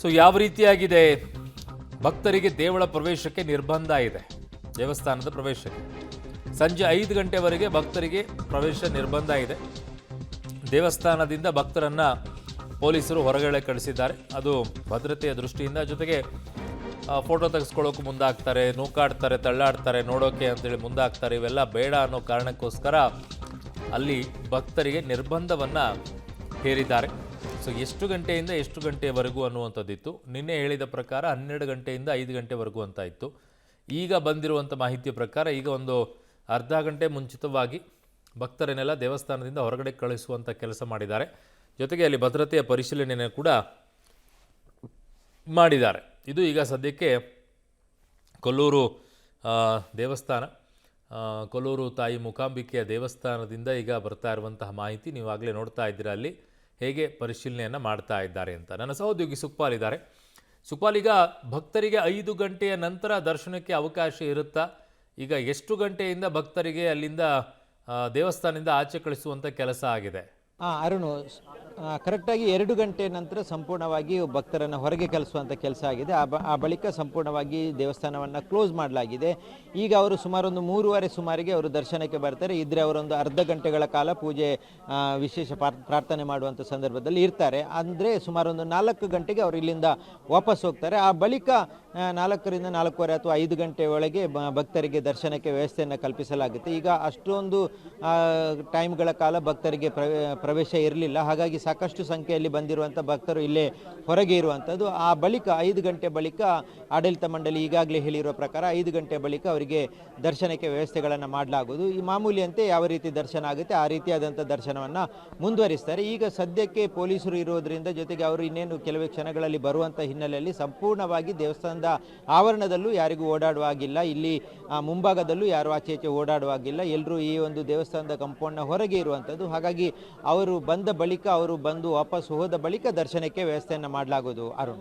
So ಯಾವ ರೀತಿಯಾಗಿದೆ ಭಕ್ತರಿಗೆ ದೇವಳ ಪ್ರವೇಶಕ್ಕೆ ನಿರ್ಬಂಧ ಇದೆ. ದೇವಸ್ಥಾನದ ಪ್ರವೇಶಕ್ಕೆ ಸಂಜೆ 5 ಗಂಟೆವರೆಗೆ ಭಕ್ತರಿಗೆ ಪ್ರವೇಶ ನಿರ್ಬಂಧ ಇದೆ. ದೇವಸ್ಥಾನದಿಂದ ಭಕ್ತರನ್ನ ಪೊಲೀಸರು ಹೊರಗಡೆ ಕಳಿಸಿದ್ದಾರೆ. ಅದು ಭದ್ರತೆಯ ದೃಷ್ಟಿಯಿಂದ. ಜೊತೆಗೆ ಫೋಟೋ ತೆಗೆಸ್ಕೊಳ್ಳೋಕೆ ಮುಂದಾಗ್ತಾರೆ, ನೂಕಾಡ್ತಾರೆ, ತಳ್ಳಾಡ್ತಾರೆ, ನೋಡೋಕೆ ಅಂತೇಳಿ ಮುಂದಾಗ್ತಾರೆ. ಇವೆಲ್ಲ ಬೇಡ ಅನ್ನೋ ಕಾರಣಕ್ಕೋಸ್ಕರ ಅಲ್ಲಿ ಭಕ್ತರಿಗೆ ನಿರ್ಬಂಧವನ್ನು ಹೇರಿದ್ದಾರೆ. ಸೊ ಎಷ್ಟು ಗಂಟೆಯಿಂದ ಎಷ್ಟು ಗಂಟೆವರೆಗೂ ಅನ್ನುವಂಥದ್ದಿತ್ತು. ನಿನ್ನೆ ಹೇಳಿದ ಪ್ರಕಾರ 12 ಗಂಟೆಯಿಂದ 5 ಗಂಟೆವರೆಗೂ ಅಂತ ಇತ್ತು. ಈಗ ಬಂದಿರುವಂಥ ಮಾಹಿತಿಯ ಪ್ರಕಾರ ಈಗ ಒಂದು ಅರ್ಧ ಗಂಟೆ ಮುಂಚಿತವಾಗಿ ಭಕ್ತರನ್ನೆಲ್ಲ ದೇವಸ್ಥಾನದಿಂದ ಹೊರಗಡೆ ಕಳಿಸುವಂಥ ಕೆಲಸ ಮಾಡಿದ್ದಾರೆ. ಜೊತೆಗೆ ಅಲ್ಲಿ ಭದ್ರತೆಯ ಪರಿಶೀಲನೆಯನ್ನು ಕೂಡ ಮಾಡಿದ್ದಾರೆ. ಇದು ಈಗ ಸದ್ಯಕ್ಕೆ ಕೊಲ್ಲೂರು ದೇವಸ್ಥಾನ, ಕೊಲ್ಲೂರು ತಾಯಿ ಮೂಕಾಂಬಿಕೆಯ ದೇವಸ್ಥಾನದಿಂದ ಈಗ ಬರ್ತಾ ಇರುವಂತಹ ಮಾಹಿತಿ ನೀವಾಗಲೇ ನೋಡ್ತಾ ಇದ್ದೀರಾ. ಅಲ್ಲಿ ಹೇಗೆ ಪರಿಶೀಲನೆಯನ್ನು ಮಾಡ್ತಾ ಇದ್ದಾರೆ ಅಂತ. ನನ್ನ ಸಹೋದ್ಯೋಗಿ ಸುಕ್ಪಾಲ್ ಇದ್ದಾರೆ. ಸುಕ್ಪಾಲ್, ಈಗ ಭಕ್ತರಿಗೆ 5 ಗಂಟೆಯ ನಂತರ ದರ್ಶನಕ್ಕೆ ಅವಕಾಶ ಇರುತ್ತಾ? ಈಗ ಎಷ್ಟು ಗಂಟೆಯಿಂದ ಭಕ್ತರಿಗೆ ಅಲ್ಲಿಂದ ದೇವಸ್ಥಾನದಿಂದ ಆಚೆ ಕಳಿಸುವಂಥ ಕೆಲಸ ಆಗಿದೆ? ಅರುಣ್, ಕರೆಕ್ಟಾಗಿ 2 ಗಂಟೆ ನಂತರ ಸಂಪೂರ್ಣವಾಗಿ ಭಕ್ತರನ್ನು ಹೊರಗೆ ಕಳಿಸುವಂಥ ಕೆಲಸ ಆಗಿದೆ. ಆ ಬಳಿಕ ಸಂಪೂರ್ಣವಾಗಿ ದೇವಸ್ಥಾನವನ್ನು ಕ್ಲೋಸ್ ಮಾಡಲಾಗಿದೆ. ಈಗ ಅವರು ಸುಮಾರು ಒಂದು 3:30 ಸುಮಾರಿಗೆ ಅವರು ದರ್ಶನಕ್ಕೆ ಬರ್ತಾರೆ. ಇದ್ರೆ ಅವರೊಂದು ಅರ್ಧ ಗಂಟೆಗಳ ಕಾಲ ಪೂಜೆ ವಿಶೇಷ ಪ್ರಾರ್ಥನೆ ಮಾಡುವಂಥ ಸಂದರ್ಭದಲ್ಲಿ ಇರ್ತಾರೆ. ಅಂದರೆ ಸುಮಾರು ಒಂದು 4 ಗಂಟೆಗೆ ಅವರು ಇಲ್ಲಿಂದ ವಾಪಸ್ ಹೋಗ್ತಾರೆ. ಆ ಬಳಿಕ 4ರಿಂದ 4:15 ಅಥವಾ 5 ಗಂಟೆ ಒಳಗೆ ಭಕ್ತರಿಗೆ ದರ್ಶನಕ್ಕೆ ವ್ಯವಸ್ಥೆಯನ್ನು ಕಲ್ಪಿಸಲಾಗುತ್ತೆ. ಈಗ ಅಷ್ಟೊಂದು ಟೈಮ್ಗಳ ಕಾಲ ಭಕ್ತರಿಗೆ ಪ್ರವೇಶ ಇರಲಿಲ್ಲ. ಹಾಗಾಗಿ ಸಾಕಷ್ಟು ಸಂಖ್ಯೆಯಲ್ಲಿ ಬಂದಿರುವಂಥ ಭಕ್ತರು ಇಲ್ಲೇ ಹೊರಗೆ ಇರುವಂಥದ್ದು. ಆ ಬಳಿಕ 5 ಗಂಟೆ ಬಳಿಕ ಆಡಳಿತ ಮಂಡಳಿ ಈಗಾಗಲೇ ಹೇಳಿರುವ ಪ್ರಕಾರ 5 ಗಂಟೆ ಬಳಿಕ ಅವರಿಗೆ ದರ್ಶನಕ್ಕೆ ವ್ಯವಸ್ಥೆಗಳನ್ನು ಮಾಡಲಾಗುವುದು. ಈ ಮಾಮೂಲಿಯಂತೆ ಯಾವ ರೀತಿ ದರ್ಶನ ಆಗುತ್ತೆ ಆ ರೀತಿಯಾದಂಥ ದರ್ಶನವನ್ನು ಮುಂದುವರಿಸ್ತಾರೆ. ಈಗ ಸದ್ಯಕ್ಕೆ ಪೊಲೀಸರು ಇರೋದರಿಂದ, ಜೊತೆಗೆ ಅವರು ಇನ್ನೇನು ಕೆಲವೇ ಕ್ಷಣಗಳಲ್ಲಿ ಬರುವಂಥ ಹಿನ್ನೆಲೆಯಲ್ಲಿ ಸಂಪೂರ್ಣವಾಗಿ ದೇವಸ್ಥಾನದ ಆವರಣದಲ್ಲೂ ಯಾರಿಗೂ ಓಡಾಡುವಾಗಿಲ್ಲ. ಇಲ್ಲಿ ಮುಂಭಾಗದಲ್ಲೂ ಯಾರು ಆಚೆ ಈಚೆ ಓಡಾಡುವಾಗಿಲ್ಲ. ಎಲ್ಲರೂ ಈ ಒಂದು ದೇವಸ್ಥಾನದ ಕಾಂಪೌಂಡ್ನ ಹೊರಗೆ ಇರುವಂಥದ್ದು. ಹಾಗಾಗಿ ಅವರು ಬಂದ ಬಳಿಕ, ಅವರು ಬಂದು ವಾಪಸ್ ಹೋದ ಬಳಿಕ ದರ್ಶನಕ್ಕೆ ವ್ಯವಸ್ಥೆಯನ್ನು ಮಾಡಲಾಗುವುದು. ಅರುಣ್.